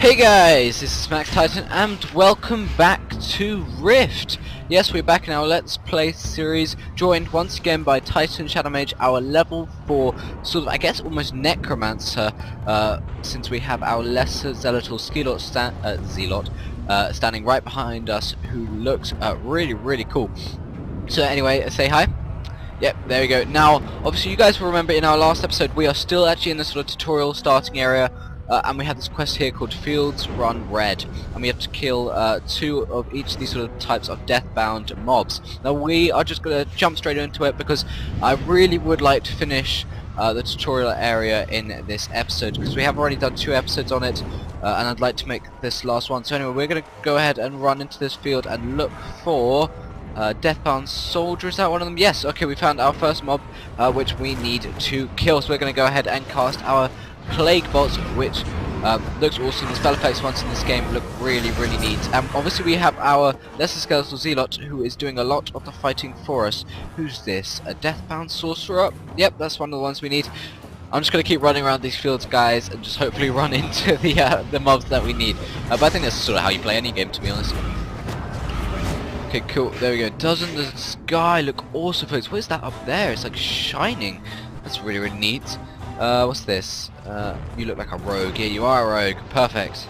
Hey guys, this is Max Titan and welcome back to Rift. Yes, we're back in our Let's Play series, joined once again by Titan Shadow Mage, our level 4, sort of, I guess, almost Necromancer, since we have our lesser Zealot or Zealot standing right behind us, who looks really cool. So anyway, say hi. Yep, there we go. Now, obviously you guys will remember in our last episode, we are still actually in the sort of tutorial starting area. And we have this quest here called Fields Run Red, and we have to kill 2 of each of these sort of types of death-bound mobs. Now we are just going to jump straight into it because I really would like to finish the tutorial area in this episode, because we have already done 2 episodes on it, and I'd like to make this last one. So anyway, we're going to go ahead and run into this field and look for death-bound soldier. Is that one of them? Yes, okay, we found our first mob, which we need to kill, so we're going to go ahead and cast our Plague Bots, which looks awesome. The spell effects once in this game look really neat. Obviously we have our lesser skeletal zealot who is doing a lot of the fighting for us. Who's this? A deathbound sorcerer? Yep, that's one of the ones we need. I'm just going to keep running around these fields, guys, and just hopefully run into the mobs that we need. But I think that's sort of how you play any game, to be honest. Okay, cool. There we go. Doesn't the sky look awesome, folks? What is that up there? It's like shining. That's really neat. What's this? You look like a rogue. Yeah, you are a rogue. Perfect.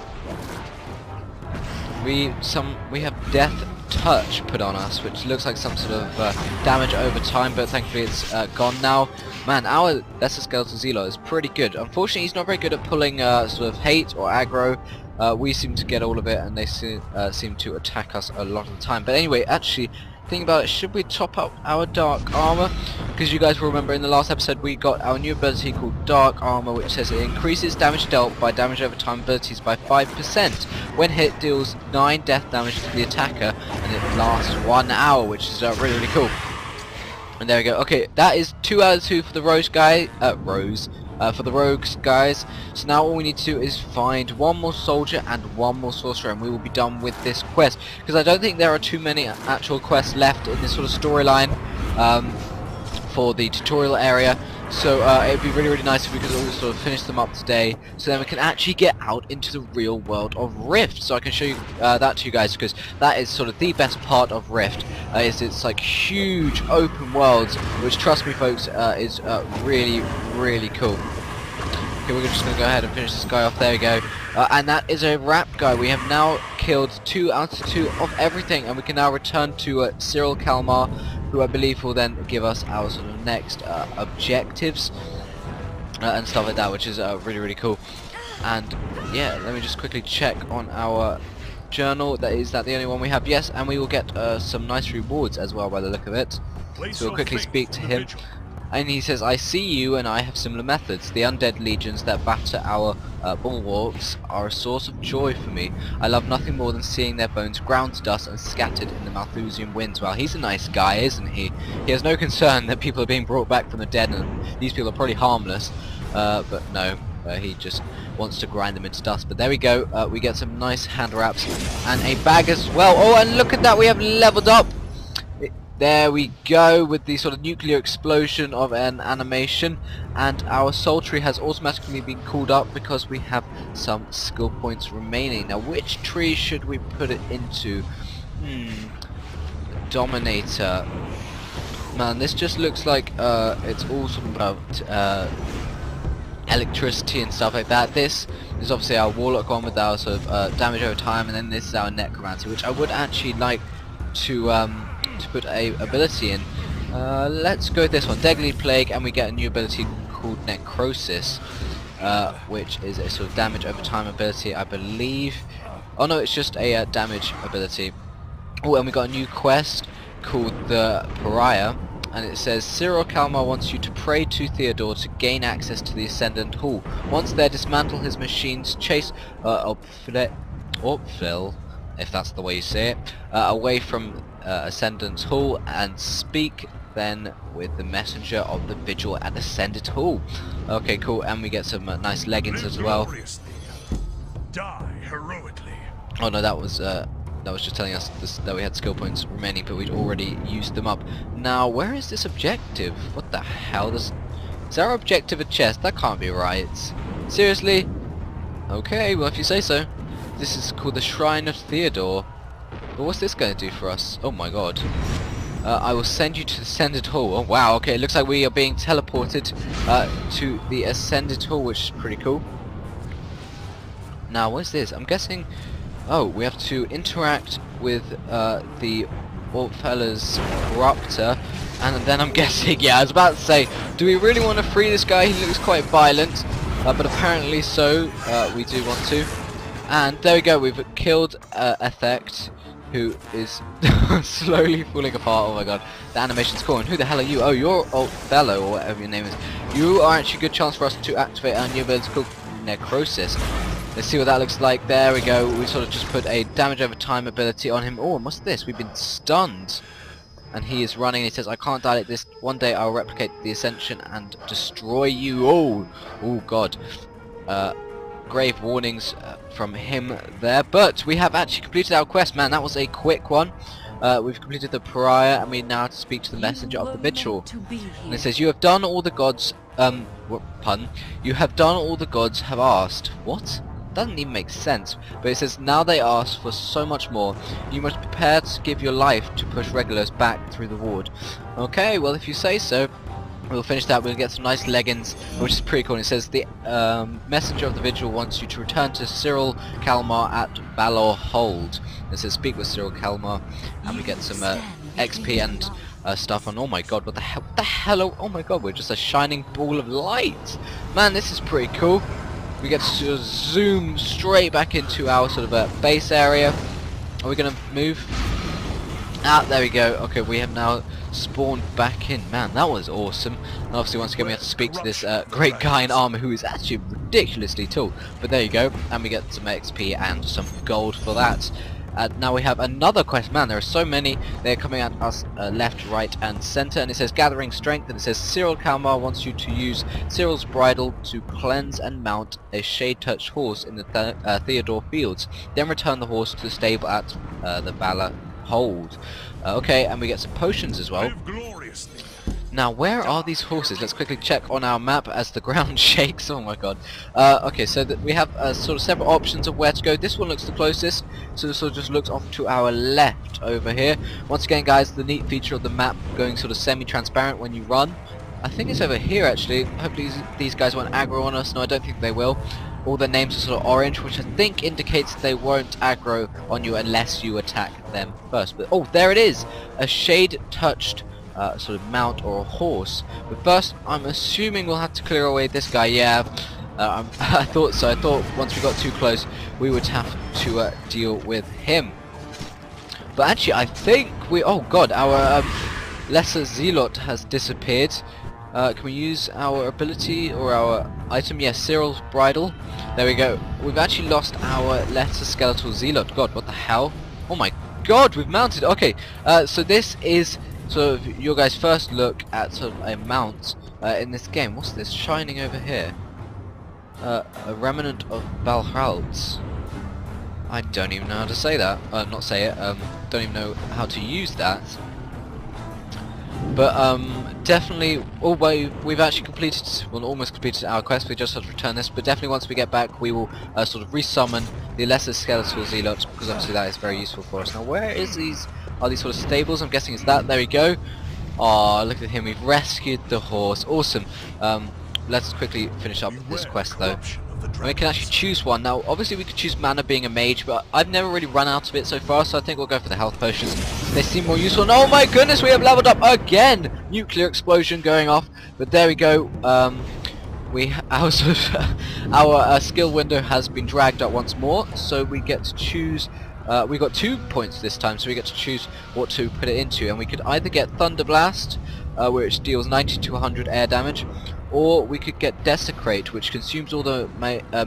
We have death touch put on us, which looks like some sort of damage over time, but thankfully it's gone now. Man, our lesser skeletal zealot is pretty good. Unfortunately, he's not very good at pulling sort of hate or aggro. We seem to get all of it, and they seem to attack us a lot of the time. But anyway, actually, think about it, should we top up our dark armor? Because you guys will remember in the last episode we got our new ability called dark armor, which says it increases damage dealt by damage over time abilities by 5%. When hit, deals 9 death damage to the attacker, and it lasts 1 hour, which is really cool. And there we go. Okay, that is 2 out of 2 for the for the rogues, guys. So now all we need to do is find 1 more soldier and 1 more sorcerer, and we will be done with this quest, because I don't think there are too many actual quests left in this sort of storyline for the tutorial area. So it would be really nice if we could all sort of finish them up today, so then we can actually get out into the real world of Rift. So I can show you that to you guys, because that is sort of the best part of Rift, is it's like huge open worlds, which, trust me folks, is really cool. Okay, we're just going to go ahead and finish this guy off. There we go. And that is a wrap, guy. We have now killed 2 out of 2 of everything, and we can now return to Cyril Kalmar, who I believe will then give us our sort of next objectives and stuff like that, which is really cool. And yeah, let me just quickly check on our journal. Is that the only one we have? Yes, and we will get some nice rewards as well by the look of it. So we'll quickly speak to him. And he says, I see you and I have similar methods. The undead legions that batter our bulwarks are a source of joy for me. I love nothing more than seeing their bones ground to dust and scattered in the Malthusian winds. Well, he's a nice guy, isn't he? He has no concern that people are being brought back from the dead, and these people are probably harmless. But no, he just wants to grind them into dust. But there we go. We get some nice hand wraps and a bag as well. Oh, and look at that, we have leveled up. There we go, with the sort of nuclear explosion of an animation, and our soul tree has automatically been called up because we have some skill points remaining. Now, which tree should we put it into? Dominator. Man, this just looks like it's all sort of about electricity and stuff like that. This is obviously our warlock one with our sort of damage over time, and then this is our necromancer, which I would actually like to put a ability in. Let's go with this one, Deadly Plague, and we get a new ability called Necrosis, which is a sort of damage over time ability, I believe. Oh no, it's just a damage ability. Oh, and we got a new quest called the Pariah, and it says Cyril Kalmar wants you to pray to Theodore to gain access to the Ascendant Hall. Once there, dismantle his machines, chase Opfil, if that's the way you say it, away from Ascendant's Hall, and speak then with the messenger of the vigil at Ascendant Hall. Okay, cool, and we get some nice leggings as well. Die heroically. Oh no, that was just telling us that we had skill points remaining, but we'd already used them up. Now, where is this objective? What the hell? Is our objective a chest? That can't be right. Seriously? Okay, well if you say so. This is called the Shrine of Theodore. But what's this going to do for us? Oh my god. I will send you to the Ascended Hall. Oh wow, okay, it looks like we are being teleported to the Ascended Hall, which is pretty cool. Now, what's this? I'm guessing... Oh, we have to interact with the Orphella's Corruptor. And then I'm guessing, yeah, I was about to say, do we really want to free this guy? He looks quite violent. But apparently so, we do want to. And there we go, we've killed Effect, who is slowly falling apart. Oh my god, the animation's cool. And who the hell are you? Oh, you're Othello, or whatever your name is. You are actually a good chance for us to activate our new ability called Necrosis. Let's see what that looks like. There we go, we sort of just put a damage over time ability on him. Oh, and what's this? We've been stunned. And he is running, and he says, I can't dilate this. One day I'll replicate the Ascension and destroy you. Oh god. Grave warnings from him there. But we have actually completed our quest, man. That was a quick one. We've completed the Pariah, and we now have to speak to the Messenger of the Vigil. And it says, you have done all the gods... pun. You have done all the gods have asked. What? Doesn't even make sense, but it says now they ask for so much more. You must prepare to give your life to push Regulos back through the ward. Okay, well if you say so, we'll finish that. We'll get some nice leggings, which is pretty cool. And it says the Messenger of the Vigil wants you to return to Cyril Kalmar at Balor Hold. It says speak with Cyril Kalmar, and we get some XP and stuff on. Oh my god, what the hell? What the hell? Oh my god, we're just a shining ball of light. Man, this is pretty cool. We get to zoom straight back into our sort of base area. Are we going to move? Ah, there we go. Okay, we have now spawned back in. Man, that was awesome. And obviously, once again, we have to speak to this great guy in armor who is actually ridiculously tall. But there you go. And we get some XP and some gold for that. Now we have another quest. Man, there are so many. They're coming at us left, right and center, and it says gathering strength, and it says Cyril Kalmar wants you to use Cyril's bridle to cleanse and mount a shade-touched horse in the Theodore fields, then return the horse to the stable at the Valor Hold. Okay, and we get some potions as well. Now, where are these horses? Let's quickly check on our map as the ground shakes. Oh my god. Okay, so we have sort of several options of where to go. This one looks the closest, so this sort of just looks off to our left over here. Once again, guys, the neat feature of the map going sort of semi-transparent when you run. I think it's over here, actually. Hopefully these guys won't aggro on us. No, I don't think they will. All their names are sort of orange, which I think indicates they won't aggro on you unless you attack them first. But oh, there it is! A shade-touched sort of mount or a horse. But first, I'm assuming we'll have to clear away this guy. Yeah, I thought so. I thought once we got too close, we would have to deal with him. But actually, I think we... Oh god, our lesser zealot has disappeared. Can we use our ability or our item? Yes, Cyril's bridle. There we go. We've actually lost our lesser skeletal zealot. God, what the hell? Oh my god, we've mounted. Okay, so this is sort of your guys' first look at sort of a mount in this game. What's this shining over here? A remnant of Valhal's. I don't even know how to say that. Not say it. Don't even know how to use that. But definitely, although we've actually completed, well, almost completed our quest, we just have to return this. But definitely, once we get back, we will sort of resummon the lesser skeletal zealots, because obviously that is very useful for us. Now, where is these? Are these sort of stables? I'm guessing it's that. There we go. Oh, look at him. We've rescued the horse. Awesome. Let's quickly finish up this quest, though. And we can actually choose one. Now, obviously, we could choose mana being a mage, but I've never really run out of it so far, so I think we'll go for the health potions. They seem more useful. And oh my goodness, we have leveled up again! Nuclear explosion going off. But there we go. Our skill window has been dragged up once more, so we get to choose. We got 2 points this time, so we get to choose what to put it into, and we could either get Thunder Blast, which deals 90 to 100 air damage, or we could get Desecrate, which consumes all the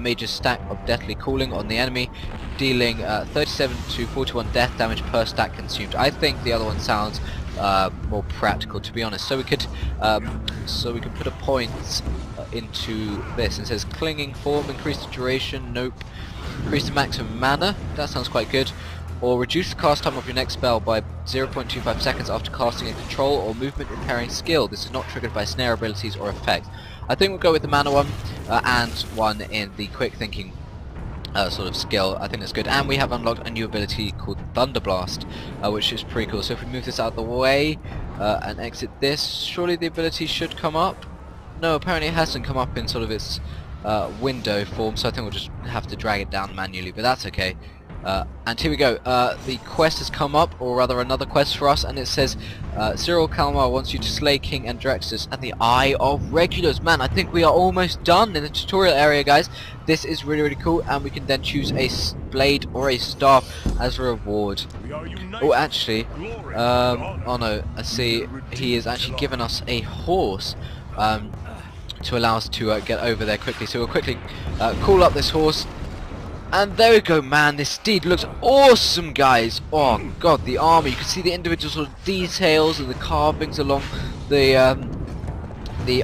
major stack of deathly cooling on the enemy, dealing 37 to 41 death damage per stack consumed. I think the other one sounds more practical, to be honest. So we could put a point into this. It says Clinging Form, increase the duration. Nope. Increase the maximum mana. That sounds quite good. Or reduce the cast time of your next spell by 0.25 seconds after casting a control or movement repairing skill. This is not triggered by snare abilities or effects. I think we'll go with the mana one and one in the quick thinking sort of skill. I think that's good. And we have unlocked a new ability called Thunder Blast, which is pretty cool. So if we move this out of the way and exit this, surely the ability should come up. No, apparently it hasn't come up in sort of its window form, so I think we'll just have to drag it down manually, but that's okay. And here we go, the quest has come up, or rather another quest for us, and it says Cyril Kalmar wants you to slay King Andrexus and the Eye of Regulus. Man, I think we are almost done in the tutorial area, guys. This is really, really cool, and we can then choose a blade or a staff as a reward. Oh, actually, oh no, I see he has actually given us a horse to allow us to get over there quickly. So we'll quickly call up this horse. And there we go, man, this steed looks awesome, guys. Oh god, the armor, you can see the individual sort of details and the carvings along the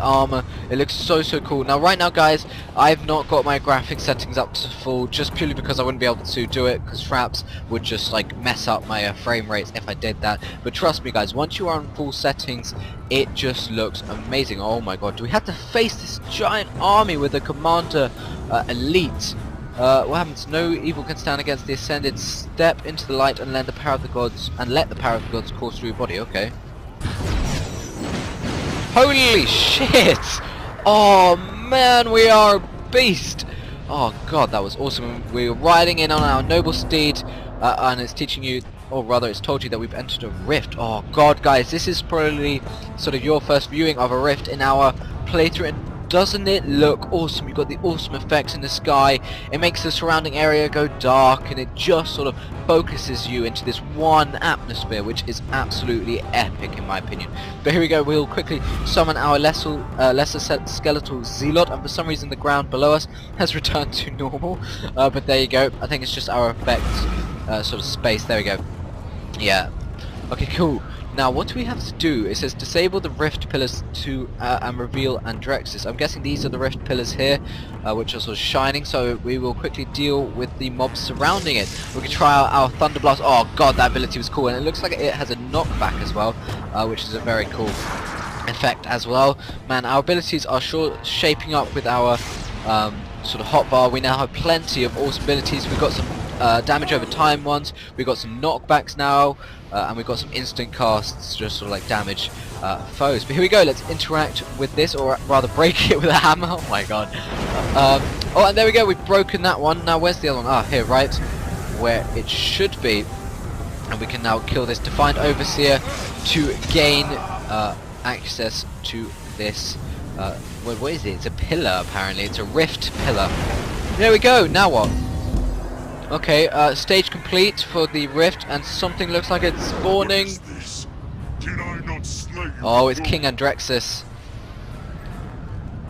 armor. It looks so cool. Now right now, guys, I've not got my graphics settings up to full, just purely because I wouldn't be able to do it, because Fraps would just like mess up my frame rates if I did that. But trust me, guys, once you are on full settings, it just looks amazing. Oh my god, do we have to face this giant army with a commander elite? What happens? No evil can stand against the ascended. Step into the light and let the power of the gods course through your body. Okay. Holy shit! Oh man, we are a beast! Oh god, that was awesome. We're riding in on our noble steed, and it's teaching you, or rather it's told you that we've entered a rift. Oh god, guys, this is probably sort of your first viewing of a rift in our playthrough, and doesn't it look awesome? You've got the awesome effects in the sky, it makes the surrounding area go dark, and it just sort of focuses you into this one atmosphere, which is absolutely epic in my opinion. But here we go, we'll quickly summon our lesser skeletal zealot, and for some reason the ground below us has returned to normal, but there you go. I think it's just our effects sort of space. There we go. Yeah, okay, cool. Now what do we have to do? It says disable the rift pillars to and reveal Andrexus. I'm guessing these are the rift pillars here, which are sort of shining, so we will quickly deal with the mobs surrounding it. We can try out our Thunder Blast. Oh god, that ability was cool, and it looks like it has a knockback as well, which is a very cool effect as well. Man, our abilities are shaping up with our sort of hotbar. We now have plenty of awesome abilities. We've got some damage over time ones, we've got some knockbacks now, and we've got some instant casts, just sort of like damage foes. But here we go, let's interact with this, or rather break it with a hammer. Oh my god. Oh, and there we go, we've broken that one. Now where's the other one? Ah, here, right where it should be. And we can now kill this Defiant Overseer to gain access to this, what is it? It's a pillar apparently, it's a rift pillar. There we go, now what? Okay, stage complete for the rift, and something looks like it's spawning. Did I not slay you? Oh, it's King Andrexus.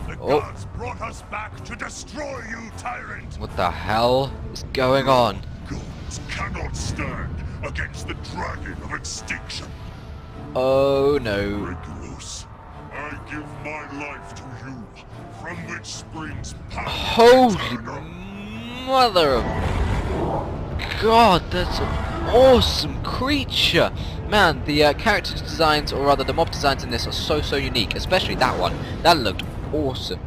The gods brought us back to destroy you, tyrant. What the hell is going on? Gods cannot stand against the dragon of extinction. Oh no. Regulos, I give my life to you, from which springs power. Holy mother of god, that's an awesome creature. Man, the character designs, or rather the mob designs in this are so unique, especially that one. That looked awesome.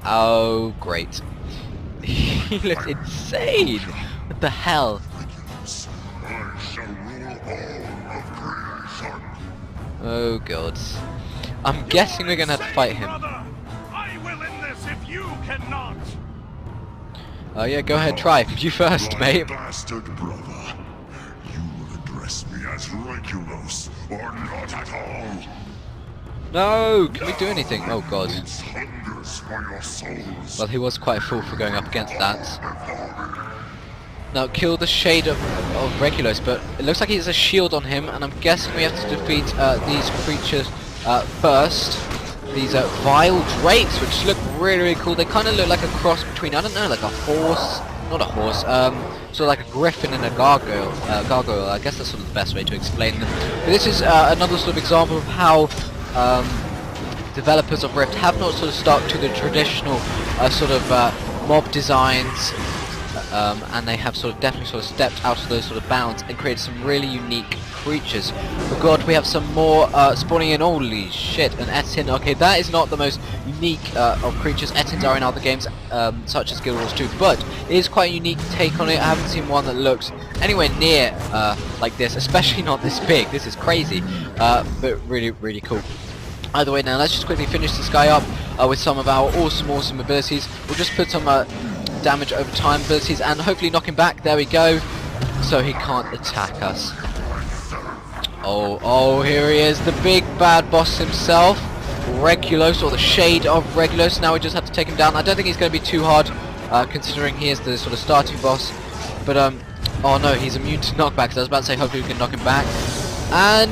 Oh great. He looks insane. What the hell? Regulos, I shall rule all of creation. Oh god. I'm guessing we're gonna have to fight him. Brother, I will end this if you cannot. Oh yeah, go ahead, try. You first, mate. Bastard brother, you will address me as Regulos, or not at all. No, can we do anything? Oh god. Its hungers for your souls. Well, he was quite a fool for going up against that. Now kill the Shade of Regulos, but it looks like he has a shield on him, and I'm guessing we have to defeat these creatures first. These vile drakes, which look really cool. They kind of look like a cross between, I don't know, like a horse, not a horse, sort of like a griffin and a gargoyle. I guess that's sort of the best way to explain them. But this is another sort of example of how developers of Rift have not sort of stuck to the traditional sort of mob designs and they have definitely stepped out of those bounds and created some really unique creatures. Oh god, we have some more spawning in. Holy shit, an Etin. Okay, that is not the most unique of creatures. Etins are in other games such as Guild Wars 2, but it is quite a unique take on it. I haven't seen one that looks anywhere near like this, especially not this big. This is crazy, but really cool. Either way, now let's just quickly finish this guy up with some of our awesome abilities. We'll just put some damage over time abilities and hopefully knock him back. There we go, so he can't attack us. Oh, here he is, the big bad boss himself, Regulos, or the Shade of Regulos. Now we just have to take him down. I don't think he's going to be too hard, considering he is the starting boss. But oh no, he's immune to knockbacks. I was about to say hopefully we can knock him back. And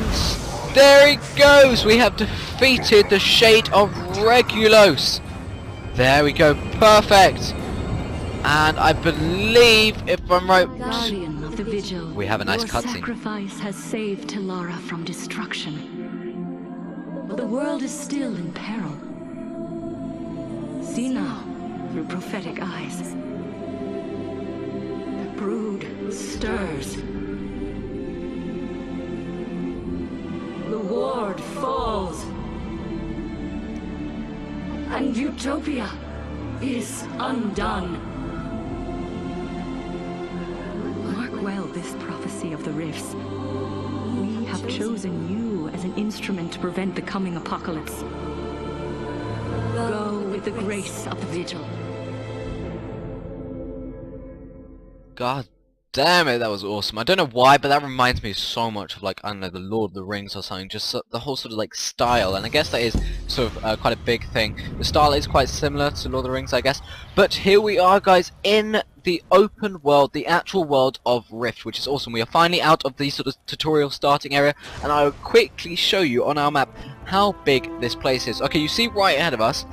there he goes. We have defeated the Shade of Regulos. There we go, perfect. And I believe, if I'm right, Guardian of the Vigil, we have a nice your cutscene. Sacrifice has saved Telara from destruction. But the world is still in peril. See now, through prophetic eyes. The brood stirs. The ward falls. And Utopia is undone. Mark well this prophecy of the rifts. We have chosen you as an instrument to prevent the coming apocalypse. Go with the grace of the Vigil. God damn it, that was awesome. I don't know why, but that reminds me so much of, like, I don't know, the Lord of the Rings or something. Just the whole like style, and I guess that is quite a big thing. The style is quite similar to Lord of the Rings, I guess. But here we are, guys, in the open world, the actual world of Rift, which is awesome. We are finally out of the tutorial starting area, and I will quickly show you on our map how big this place is. Okay, you see right ahead of us,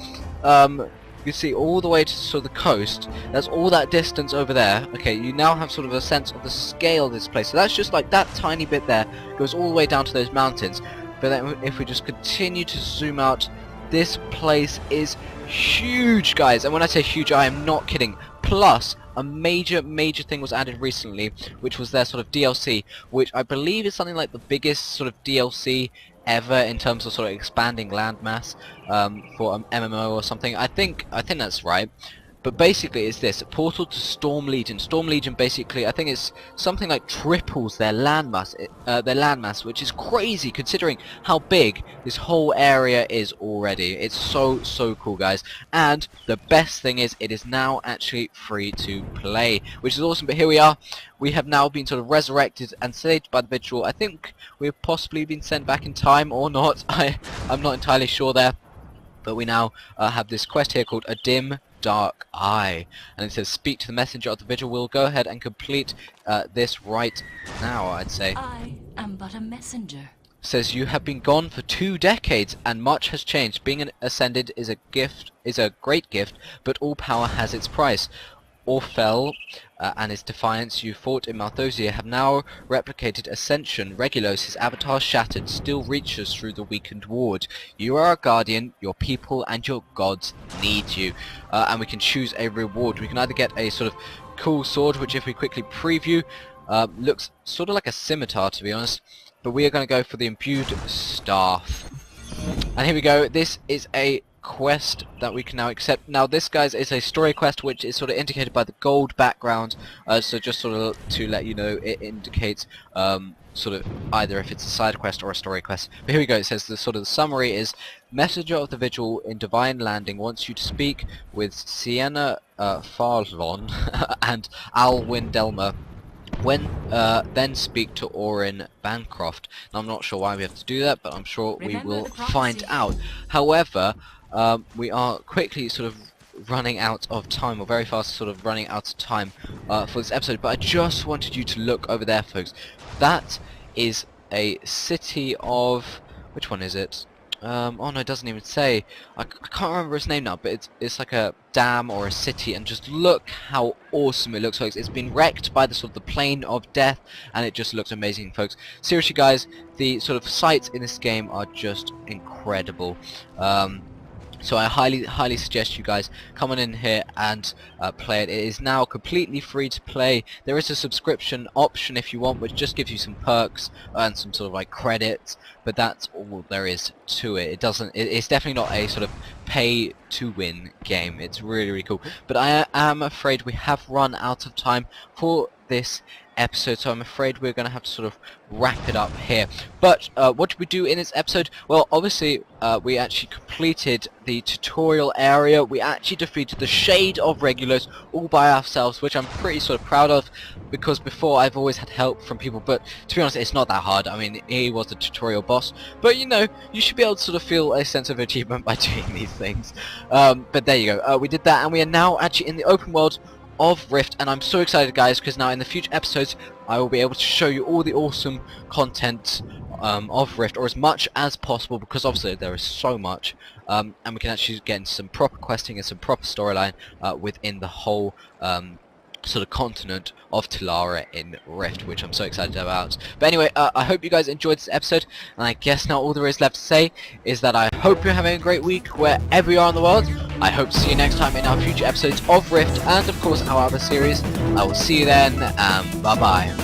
you see all the way to the coast. That's all that distance over there. Okay, you now have a sense of the scale of this place. So that's just like that tiny bit there goes all the way down to those mountains. But then if we just continue to zoom out, this place is huge, guys. And when I say huge, I am not kidding. Plus, a major thing was added recently, which was their DLC, which I believe is something like the biggest DLC ever in terms of expanding landmass for an MMO or something. I think that's right. But basically it's this, a portal to Storm Legion. Storm Legion basically, I think it's something like triples their landmass, which is crazy considering how big this whole area is already. It's so cool, guys. And the best thing is it is now actually free to play, which is awesome. But here we are. We have now been resurrected and saved by the Vigil. I think we've possibly been sent back in time or not. I'm not entirely sure there. But we now have this quest here called A Dim Dark Eye, and it says speak to the messenger of the Vigil. We'll go ahead and complete this right now, I'd say. I am but a messenger. Says you have been gone for 2 decades and much has changed. Being an ascended is a great gift, but all power has its price. Orfel and his defiance you fought in Malthosia have now replicated Ascension. Regulos, his avatar shattered, still reaches through the weakened ward. You are a guardian, your people and your gods need you. And we can choose a reward. We can either get a cool sword, which if we quickly preview, looks like a scimitar, to be honest. But we are going to go for the imbued staff. And here we go. This is a quest that we can now accept. Now this, guys, is a story quest, which is indicated by the gold background, so just to let you know, it indicates either if it's a side quest or a story quest. But here we go. It says the summary is messenger of the Vigil in Divine Landing wants you to speak with Sienna Farlon and Alwyn Delmer. Then speak to Orin Bancroft. Now I'm not sure why we have to do that, but I'm sure we will find out. However, we are quickly running out of time, or very fast running out of time for this episode. But I just wanted you to look over there, folks. That is a city of... which one is it? Oh no, it doesn't even say. I can't remember its name now, but it's like a dam or a city, and just look how awesome it looks, folks. It's been wrecked by the the plane of death, and it just looks amazing, folks. Seriously, guys, the sights in this game are just incredible. So I highly suggest you guys come on in here and play it. It is now completely free to play. There is a subscription option if you want, which just gives you some perks and some sort of like credits, but that's all there is to it. It's definitely not a sort of pay to win game. It's really cool. But I am afraid we have run out of time for this episode, so I'm afraid we're going to have to sort of wrap it up here. But what did we do in this episode? Well, obviously we actually completed the tutorial area. We actually defeated the Shade of Regulos all by ourselves, which I'm pretty sort of proud of, because before I've always had help from people, but to be honest, it's not that hard. I mean, he was the tutorial boss, but you know, you should be able to sort of feel a sense of achievement by doing these things. But there you go, we did that, and we are now actually in the open world of Rift, and I'm so excited, guys, because now in the future episodes I will be able to show you all the awesome content of Rift, or as much as possible, because obviously there is so much, and we can actually get into some proper questing and some proper storyline within the whole sort of continent of Tilara in Rift, which I'm so excited about. But anyway, I hope you guys enjoyed this episode, and I guess now all there is left to say is that I hope you're having a great week wherever you are in the world. I hope to see you next time in our future episodes of Rift, and of course our other series. I will see you then, and bye bye.